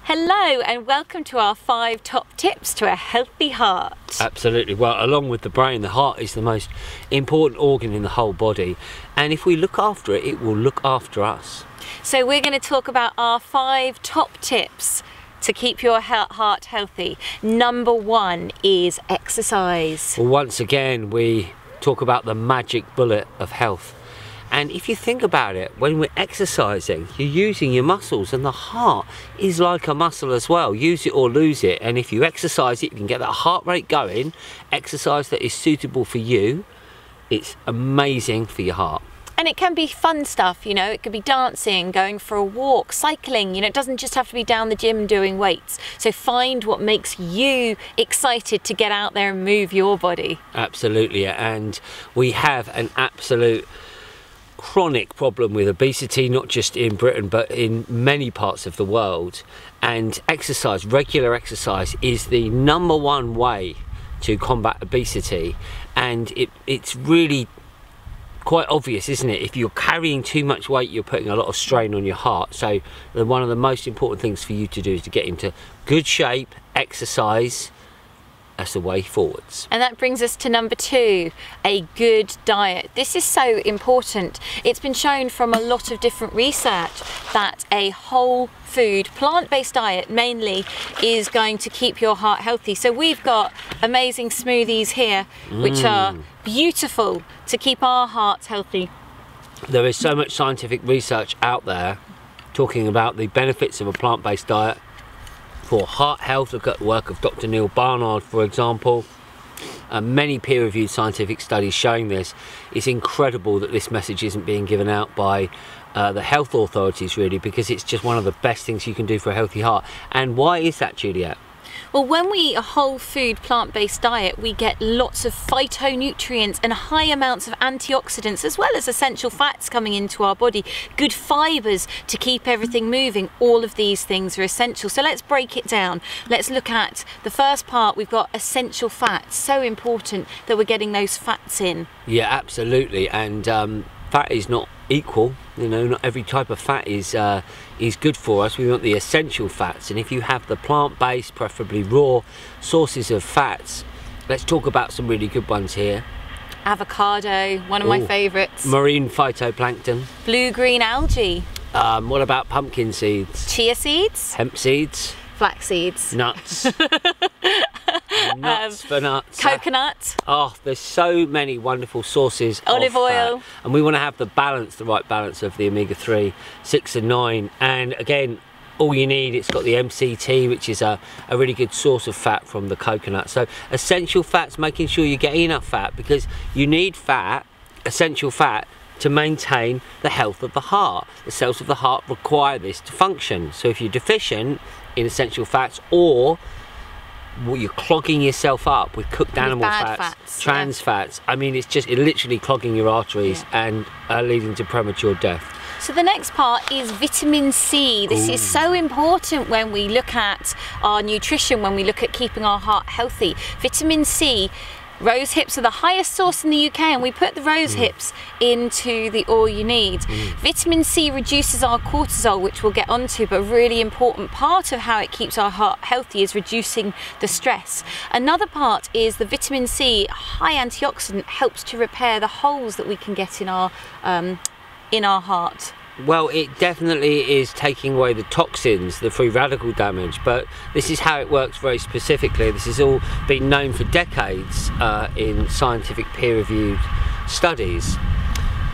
Hello and welcome to our 5 top tips to a healthy heart. Absolutely. Well, along with the brain, the heart is the most important organ in the whole body, and if we look after it, it will look after us. So we're going to talk about our 5 top tips to keep your heart healthy. Number 1 is exercise. Well, once again, we talk about the magic bullet of health. And if you think about it, when we're exercising, you're using your muscles, and the heart is like a muscle as well. Use it or lose it. And if you exercise it, you can get that heart rate going. Exercise that is suitable for you. It's amazing for your heart. And it can be fun stuff, you know, it could be dancing, going for a walk, cycling, you know, it doesn't just have to be down the gym doing weights. So find what makes you excited to get out there and move your body. Absolutely. And we have an absolute chronic problem with obesity, not just in Britain but in many parts of the world, and exercise, regular exercise, is the number 1 way to combat obesity. And it's really quite obvious, isn't it? If you're carrying too much weight, you're putting a lot of strain on your heart. So one of the most important things for you to do is to get into good shape, exercise. That's the way forwards. And that brings us to number 2, a good diet. This is so important. It's been shown from a lot of different research that a whole food, plant-based diet mainly, is going to keep your heart healthy. So we've got amazing smoothies here, which are beautiful to keep our hearts healthy. There is so much scientific research out there talking about the benefits of a plant-based diet for heart health. Look at the work of Dr. Neil Barnard, for example. Many peer-reviewed scientific studies showing this. It's incredible that this message isn't being given out by the health authorities, really, because it's just one of the best things you can do for a healthy heart. And why is that, Juliet? Well, when we eat a whole food plant-based diet, we get lots of phytonutrients and high amounts of antioxidants, as well as essential fats coming into our body, good fibres to keep everything moving. All of these things are essential. So let's break it down. Let's look at the first part. We've got essential fats. So important that we're getting those fats in. Yeah, absolutely. And fat is not equal, you know, not every type of fat is good for us. We want the essential fats, and if you have the plant-based, preferably raw sources of fats, let's talk about some really good ones here. Avocado, one of my favourites. Marine phytoplankton. Blue-green algae. What about pumpkin seeds? Chia seeds. Hemp seeds. Flax seeds. Nuts. Nuts for nuts. Coconut. Oh, there's so many wonderful sources olive of oil. fat. And we want to have the balance, the right balance of the omega-3, 6 and 9. And again, all you need, it's got the MCT, which is a really good source of fat from the coconut. So essential fats, making sure you're getting enough fat, because you need fat, essential fat, to maintain the health of the heart. The cells of the heart require this to function. So if you're deficient in essential fats, or you're clogging yourself up with cooked animal fats, trans fats, I mean, it's literally clogging your arteries and leading to premature death. So the next part is vitamin C. This is so important when we look at our nutrition, when we look at keeping our heart healthy. Vitamin C. Rose hips are the highest source in the UK, and we put the rose hips into the All You Need. Vitamin C reduces our cortisol, which we'll get onto, but a really important part of how it keeps our heart healthy is reducing the stress. Another part is the vitamin C, high antioxidant, helps to repair the holes that we can get in our heart. Well, it definitely is taking away the toxins, the free radical damage, but this is how it works very specifically. This has all been known for decades in scientific peer-reviewed studies.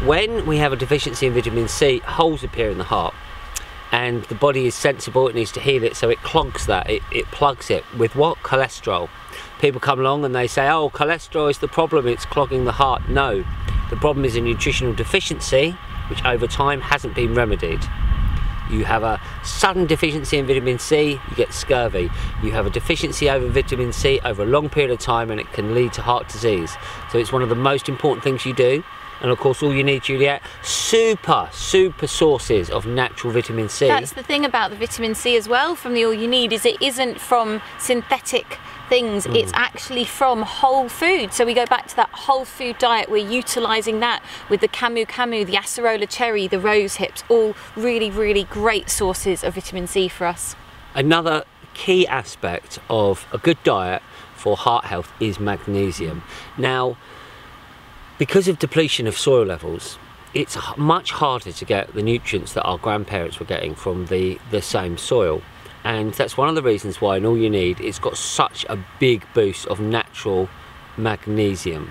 When we have a deficiency in vitamin C, holes appear in the heart, and the body is sensible, it needs to heal it, so it clogs that, it plugs it with what? Cholesterol. People come along and they say, oh, cholesterol is the problem, it's clogging the heart. No, the problem is a nutritional deficiency, which over time hasn't been remedied. You have a sudden deficiency in vitamin C, you get scurvy. You have a deficiency over vitamin C over a long period of time, and it can lead to heart disease. So it's one of the most important things you do. And of course, all you need, Juliet, super sources of natural vitamin C. That's the thing about the vitamin C as well from the All You Need, is it isn't from synthetic things, it's actually from whole food. So we go back to that whole food diet, we're utilising that with the camu camu, the acerola cherry, the rose hips, all really great sources of vitamin C for us. Another key aspect of a good diet for heart health is magnesium. Now, because of depletion of soil levels, it's much harder to get the nutrients that our grandparents were getting from the same soil. And that's one of the reasons why in All You Need it's got such a big boost of natural magnesium,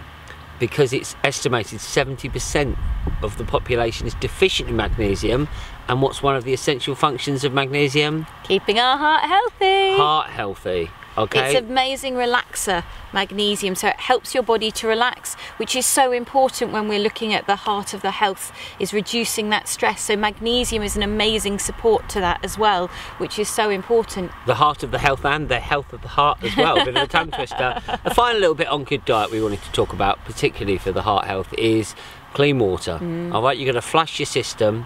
because it's estimated 70% of the population is deficient in magnesium. And what's one of the essential functions of magnesium? Keeping our heart healthy. Heart healthy. Okay. It's an amazing relaxer, magnesium, so it helps your body to relax, which is so important when we're looking at the heart of the health, is reducing that stress. So magnesium is an amazing support to that as well, which is so important. The heart of the health and the health of the heart as well. A bit of a tongue twister. A final little bit on good diet we wanted to talk about, particularly for the heart health, is clean water. All right, you're going to flush your system,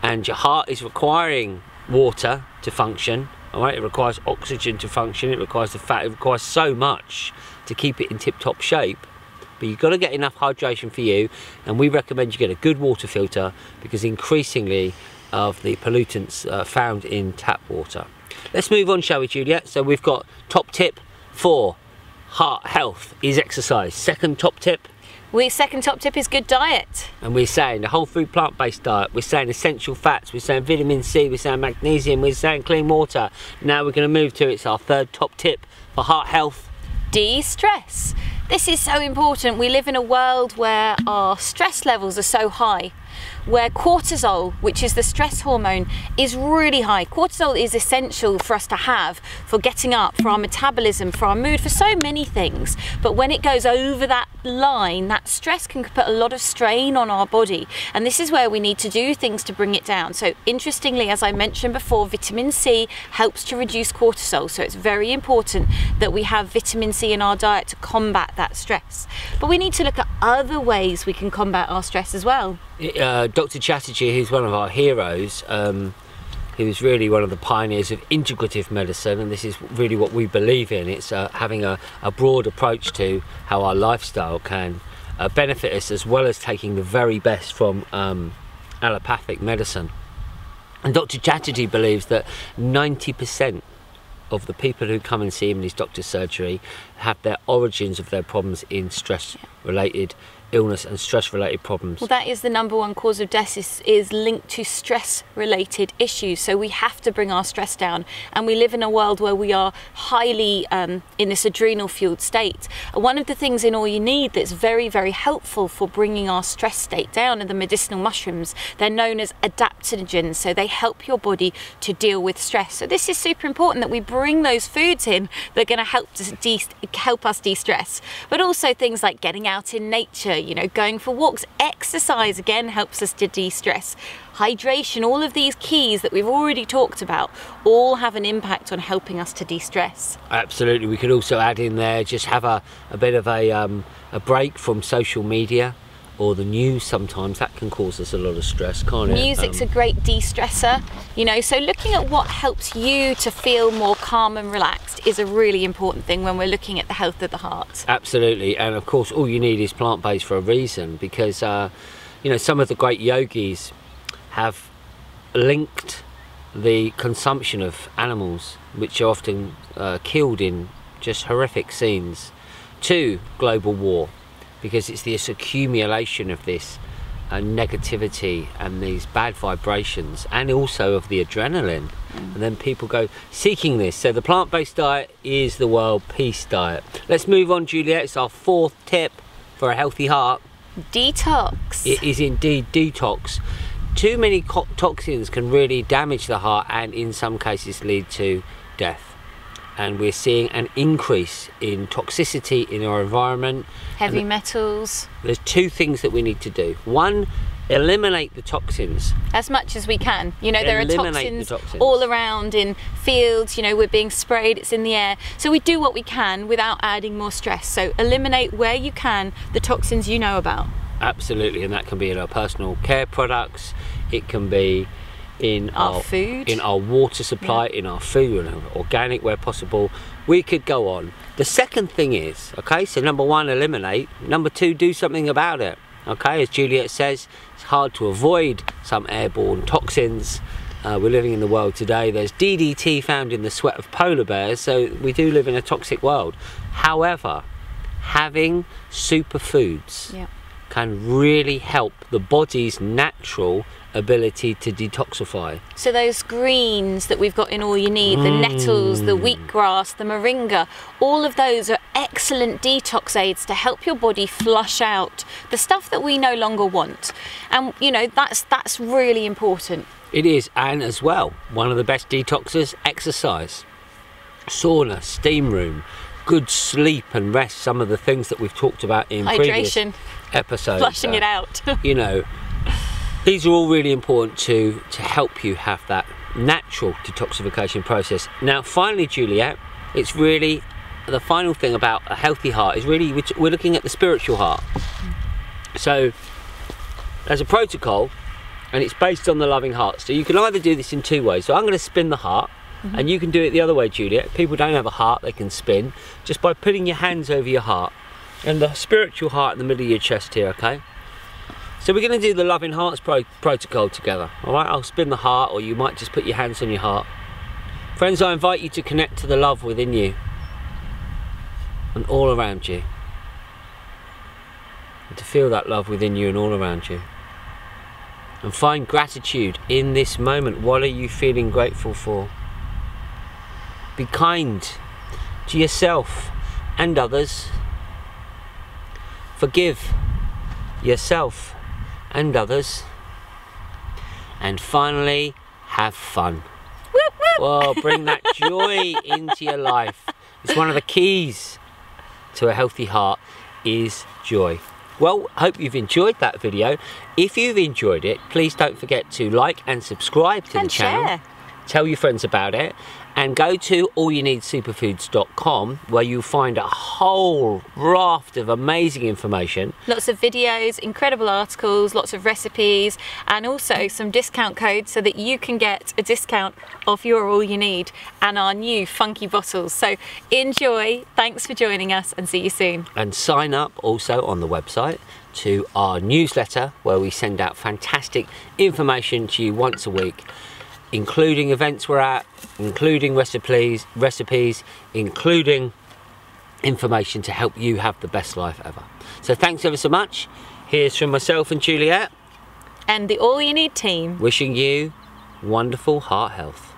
and your heart is requiring water to function. All right, it requires oxygen to function, it requires the fat, it requires so much to keep it in tip-top shape. But you've got to get enough hydration for you, and we recommend you get a good water filter, because increasingly of the pollutants found in tap water. Let's move on, shall we, Juliet? So we've got top tip for heart health is exercise. Second top tip? Second top tip is good diet. And we're saying the whole food plant-based diet, we're saying essential fats, we're saying vitamin C, we're saying magnesium, we're saying clean water. Now we're going to move to, it's our third top tip for heart health. De-stress. This is so important. We live in a world where our stress levels are so high, where cortisol, which is the stress hormone, is really high. Cortisol is essential for us to have for getting up, for our metabolism, for our mood, for so many things. But when it goes over that line, that stress can put a lot of strain on our body. And this is where we need to do things to bring it down. So interestingly, as I mentioned before, vitamin C helps to reduce cortisol. So it's very important that we have vitamin C in our diet to combat that stress. But we need to look at other ways we can combat our stress as well. Dr. Chatterjee, who's one of our heroes, he was really one of the pioneers of integrative medicine, and this is really what we believe in. It's having a broad approach to how our lifestyle can benefit us, as well as taking the very best from allopathic medicine. And Dr. Chatterjee believes that 90% of the people who come and see him in his doctor's surgery have their origins of their problems in stress-related illness and stress-related problems. Well, that is the #1 cause of death, is linked to stress-related issues. So we have to bring our stress down, and we live in a world where we are highly in this adrenal-fueled state. One of the things in All You Need that's very, very helpful for bringing our stress state down are the medicinal mushrooms. They're known as adaptogens, so they help your body to deal with stress. So this is super important that we bring those foods in that are going to help us de-stress. But also things like getting out in nature, you know, going for walks, exercise again helps us to de-stress. Hydration, all of these keys that we've already talked about all have an impact on helping us to de-stress. Absolutely. We could also add in there, just have a bit of a break from social media or the news. Sometimes that can cause us a lot of stress, can't it? Music's a great de-stressor, you know, so looking at what helps you to feel more calm and relaxed is a really important thing when we're looking at the health of the heart. Absolutely. And of course, All You Need is plant-based for a reason, because you know, some of the great yogis have linked the consumption of animals, which are often killed in just horrific scenes, to global war, because it's this accumulation of this negativity and these bad vibrations, and also of the adrenaline. And then people go seeking this. So the plant-based diet is the world peace diet. Let's move on, Juliet. It's our fourth tip for a healthy heart. Detox. It is indeed detox. Too many toxins can really damage the heart, and in some cases lead to death. And we're seeing an increase in toxicity in our environment. Heavy metals. There's two things that we need to do. One, eliminate the toxins. As much as we can. You know, there are toxins toxins all around in fields, you know, we're being sprayed, it's in the air. So we do what we can without adding more stress. So eliminate where you can the toxins you know about. Absolutely, and that can be in our personal care products, it can be in our food, in our water supply, in our food, and organic where possible. We could go on. The second thing is, okay, so number one, eliminate. Number two, do something about it. Okay, as Juliet says, it's hard to avoid some airborne toxins, we're living in the world today. There's DDT found in the sweat of polar bears, so we do live in a toxic world. However, having superfoods can really help the body's natural ability to detoxify. So those greens that we've got in All You Need, the nettles, the wheatgrass, the moringa, all of those are excellent detox aids to help your body flush out the stuff that we no longer want. And you know, that's really important. It is. And as well, one of the best detoxes, exercise, sauna, steam room, good sleep and rest, some of the things that we've talked about in previous episodes. Flushing it out. You know, these are all really important to help you have that natural detoxification process. Now finally, Juliet, it's really the final thing about a healthy heart is really we're looking at the spiritual heart. So there's a protocol and it's based on the loving heart. So you can either do this in two ways. So I'm going to spin the heart, and you can do it the other way, Juliet. People don't have a heart they can spin, just by putting your hands over your heart and the spiritual heart in the middle of your chest here, okay? So we're going to do the loving hearts protocol together, all right? I'll spin the heart, or you might just put your hands on your heart. Friends, I invite you to connect to the love within you and all around you, and to feel that love within you and all around you, and find gratitude in this moment. What are you feeling grateful for? Be kind to yourself and others. Forgive yourself and others. And finally, have fun. Well, bring that joy into your life. It's one of the keys to a healthy heart is joy. Well, hope you've enjoyed that video. If you've enjoyed it, please don't forget to like and subscribe to the channel. Share. Tell your friends about it. And go to allyouneedsuperfoods.com, where you'll find a whole raft of amazing information. Lots of videos, incredible articles, lots of recipes, and also some discount codes so that you can get a discount off your All You Need and our new funky bottles. So enjoy, thanks for joining us, and see you soon. And sign up also on the website to our newsletter, where we send out fantastic information to you once a week, including events we're at, including recipes, including information to help you have the best life ever. So thanks ever so much. Here's from myself and Juliet. And the All You Need team. Wishing you wonderful heart health.